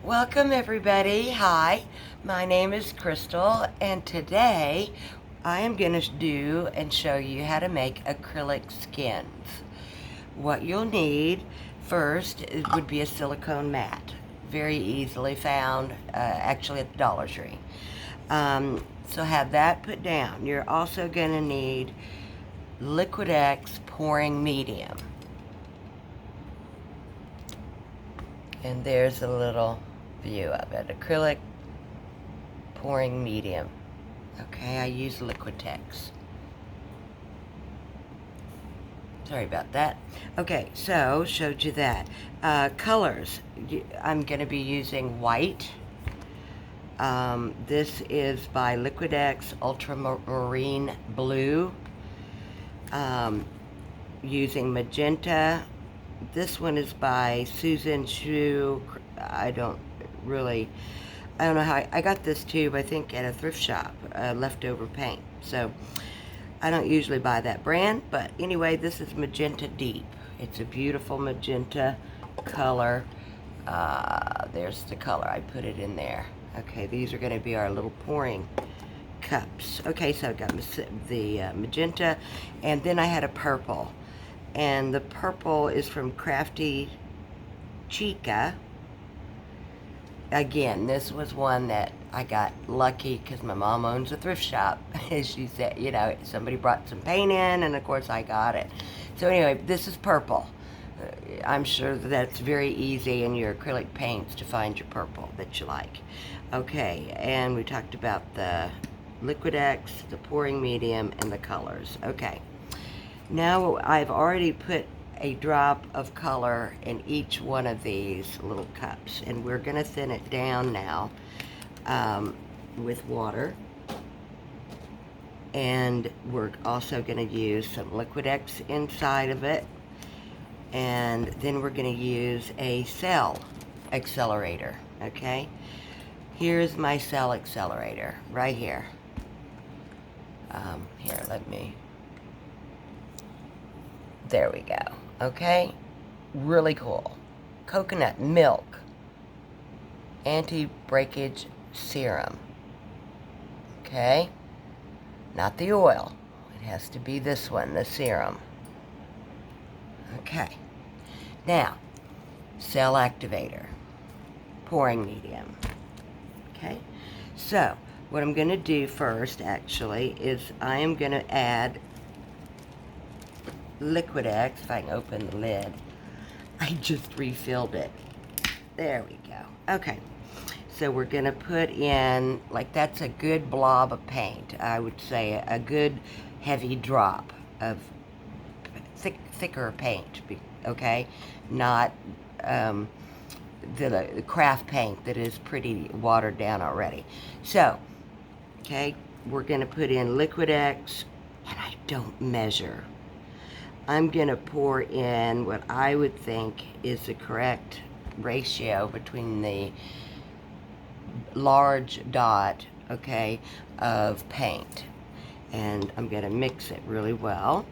Welcome everybody. Hi, my name is Crystal, and today I am going to do and show you how to make acrylic skins. What you'll need first would be a silicone mat, very easily found actually at the Dollar Tree. So have that put down. You're also going to need liquitex pouring medium. And there's a little view of it. Acrylic pouring medium. Okay, I use liquitex. Sorry about that. Okay, so showed you that. Colors. I'm going to be using white. This is by Liquitex Ultramarine Blue. Using magenta. This one is by Susan Shu. I don't know how I got this tube, I think at a thrift shop, leftover paint. So I don't usually buy that brand, but anyway, this is Magenta Deep. It's a beautiful magenta color. There's the color, I put it in there. Okay, these are going to be our little pouring cups. Okay, so I got the magenta, and then I had a purple. And the purple is from Crafty Chica. Again, this was one that I got lucky because my mom owns a thrift shop. She said, you know, somebody brought some paint in, and of course I got it. So anyway, this is purple. I'm sure that's very easy in your acrylic paints to find your purple that you like. Okay, and we talked about the liquitex, the pouring medium, and the colors. Okay. Now I've already put a drop of color in each one of these little cups, and we're going to thin it down now with water. And we're also going to use some liquitex inside of it, and then we're going to use a cell accelerator. Okay, here's my cell accelerator right here. Here, let me... There we go. Okay, really cool. Coconut milk, anti-breakage serum. Okay, not the oil. It has to be this one, the serum. Okay, now cell activator, pouring medium. Okay, so what I'm going to do first actually is I am going to add liquitex. If I can open the lid, I just refilled it. There we go. Okay, so we're gonna put in, like, that's a good blob of paint. I would say a good heavy drop of thicker paint. Okay, not the craft paint that is pretty watered down already. So okay, we're gonna put in liquitex, and I don't measure. I'm going to pour in what I would think is the correct ratio between the large dot, okay, of paint. And I'm going to mix it really well.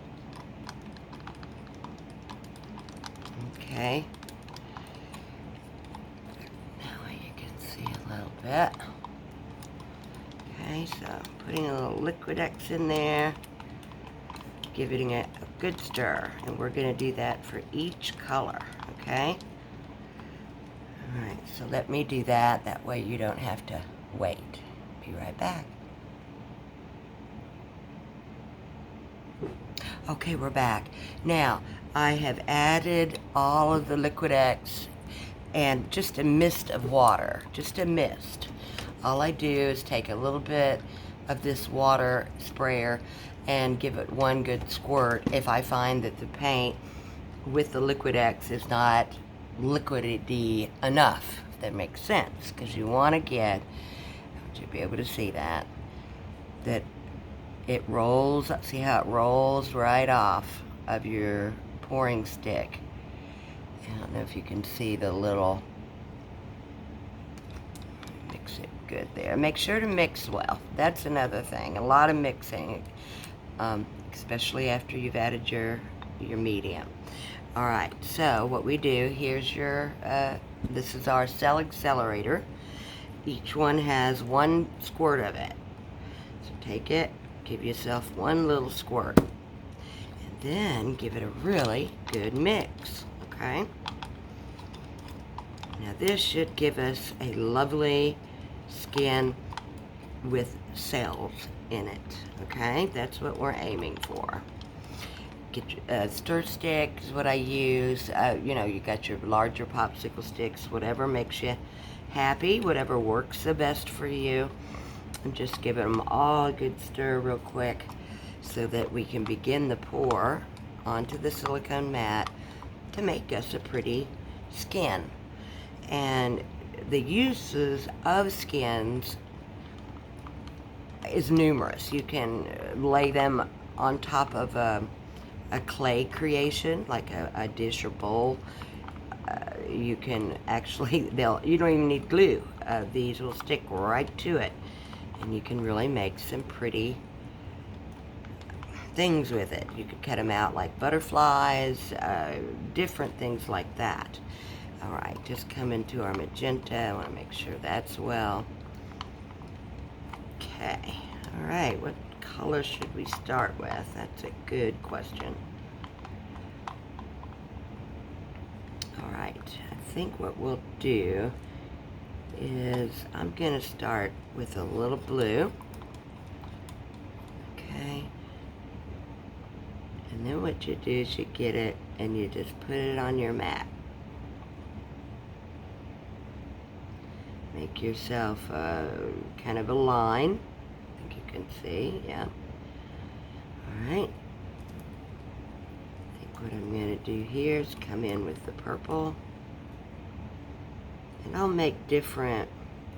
Okay. Now you can see a little bit. Okay, so I'm putting a little liquitex in there, giving it a good stir, and we're going to do that for each color. Okay, all right, so let me do that, that way you don't have to wait. Be right back. Okay, we're back. Now I have added all of the liquitex and just a mist of water, just a mist. All I do is take a little bit of this water sprayer and give it one good squirt if I find that the paint with the liquitex is not liquidy enough, if that makes sense, because you want to get, I want you to be able to see that it rolls, see how it rolls right off of your pouring stick. I don't know if you can see the little, mix it good there. Make sure to mix well. That's another thing, a lot of mixing. Especially after you've added your medium. Alright, so what we do, here's your, this is our cell accelerator. Each one has one squirt of it. So take it, give yourself one little squirt, and then give it a really good mix, okay? Now this should give us a lovely skin with cells in it, okay? That's what we're aiming for. Get stir stick is what I use. You know, you got your larger popsicle sticks, whatever makes you happy, whatever works the best for you. And just give them all a good stir real quick so that we can begin the pour onto the silicone mat to make us a pretty skin. And the uses of skins is numerous. You can lay them on top of a clay creation, like a dish or bowl. You can actually, you don't even need glue. These will stick right to it, and you can really make some pretty things with it. You could cut them out like butterflies, different things like that. All right, just come into our magenta. I want to make sure that's well. Okay, all right, what color should we start with? That's a good question. All right, I think what we'll do is I'm going to start with a little blue. Okay. And then what you do is you get it and you just put it on your mat. Make yourself kind of a line. I think you can see, yeah. Alright. I think what I'm going to do here is come in with the purple. And I'll make different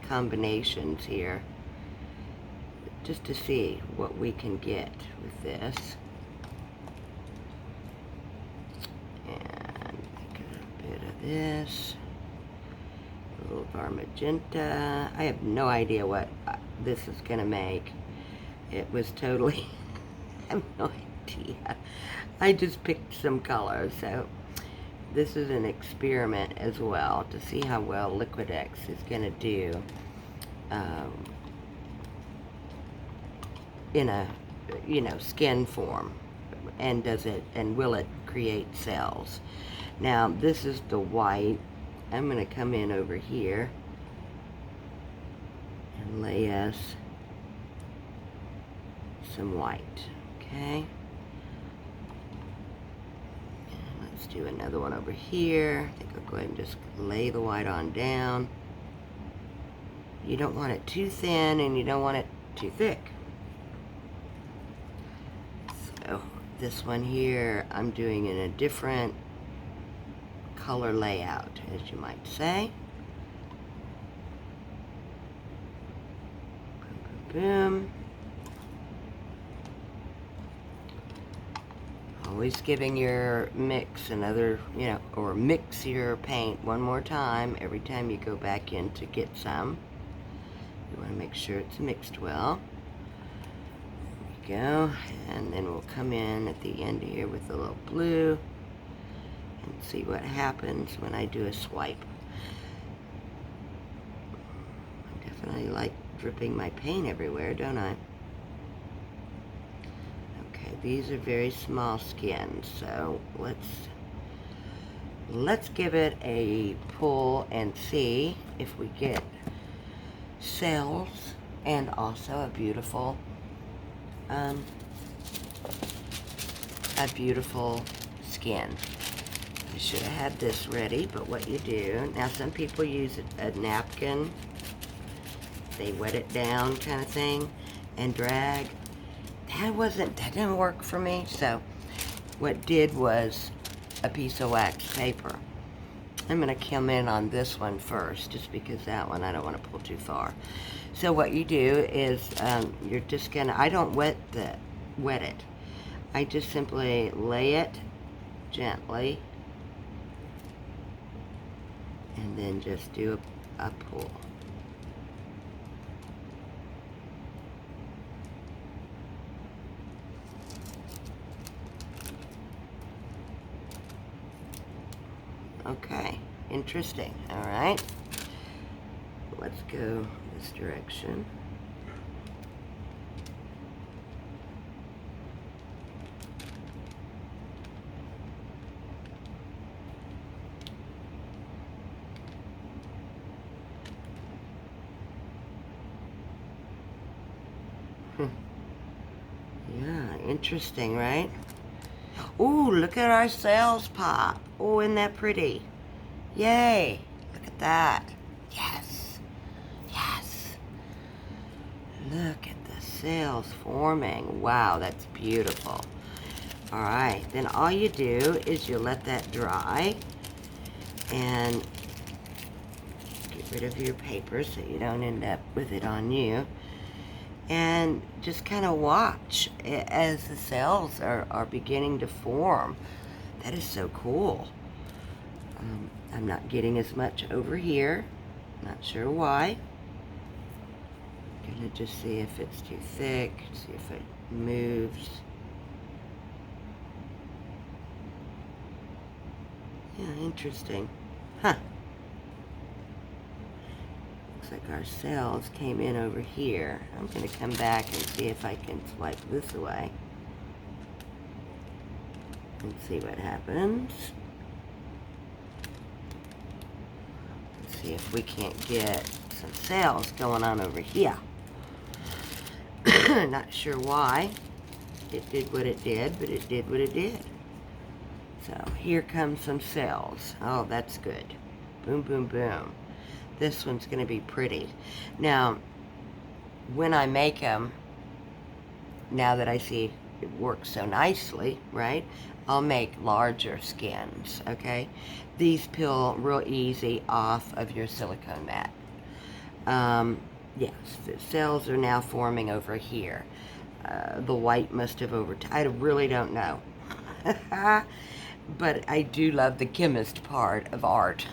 combinations here just to see what we can get with this. And take a bit of this. A little of our magenta. I have no idea what this is going to make. It was totally, I have no idea. I just picked some colors, so this is an experiment as well to see how well liquitex is going to do in a, you know, skin form, and does it, and will it create cells. Now this is the white. I'm going to come in over here and lay us some white, okay? And let's do another one over here. I think I'll go ahead and just lay the white on down. You don't want it too thin and you don't want it too thick. So this one here, I'm doing in a different color layout, as you might say. Boom, boom, boom. Always giving your mix another, you know, or mix your paint one more time every time you go back in to get some. You want to make sure it's mixed well. There we go. And then we'll come in at the end here with a little blue and see what happens when I do a swipe. I definitely like dripping my paint everywhere, don't I? Okay, these are very small skins, so let's give it a pull and see if we get cells and also a beautiful skin. I should have had this ready, but what you do, now some people use a napkin, they wet it down kind of thing, and drag. That didn't work for me, so what did was a piece of wax paper. I'm going to come in on this one first, just because that one I don't want to pull too far. So what you do is, you're just going to, I don't wet it. I just simply lay it gently and then just do a pull. Okay, interesting. All right. Let's go this direction. Yeah, interesting, right? Ooh, look at our sails pop. Oh, isn't that pretty? Yay. Look at that. Yes. Yes. Look at the sails forming. Wow, that's beautiful. All right, then all you do is you let that dry and get rid of your paper so you don't end up with it on you. And just kind of watch as the cells are beginning to form. That is so cool. I'm not getting as much over here. Not sure why. Gonna just see if it's too thick, see if it moves. Yeah, interesting. Huh. Looks like our cells came in over here. I'm going to come back and see if I can swipe this away. And see what happens. Let's see if we can't get some cells going on over here. Not sure why it did what it did, but it did what it did. So here comes some cells. Oh, that's good. Boom, boom, boom. This one's going to be pretty. Now, when I make them, now that I see it works so nicely, right, I'll make larger skins, okay? These peel real easy off of your silicone mat. Yes, the cells are now forming over here. The white must have I really don't know. But I do love the chemist part of art.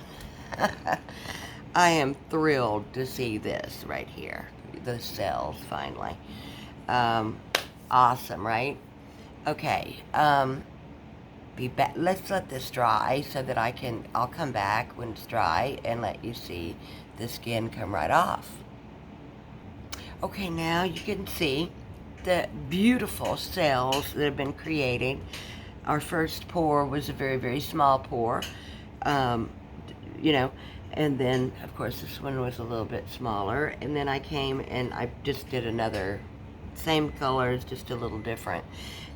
I am thrilled to see this right here. The cells, finally. Awesome, right? Okay. Let's let this dry so that I'll come back when it's dry and let you see the skin come right off. Okay, now you can see the beautiful cells that have been created. Our first pour was a very, very small pour, you know, and then, of course, this one was a little bit smaller, and then I came and I just did another, same colors, just a little different.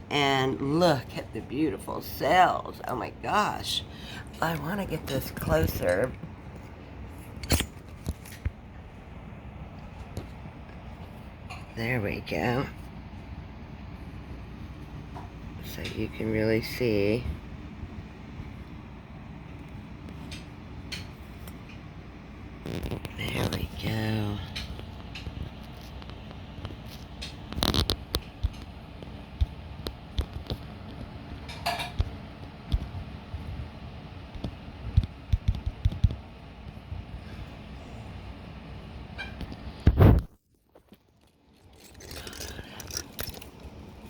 And look at the beautiful cells. Oh my gosh. I want to get this closer. There we go. So you can really see. There we go.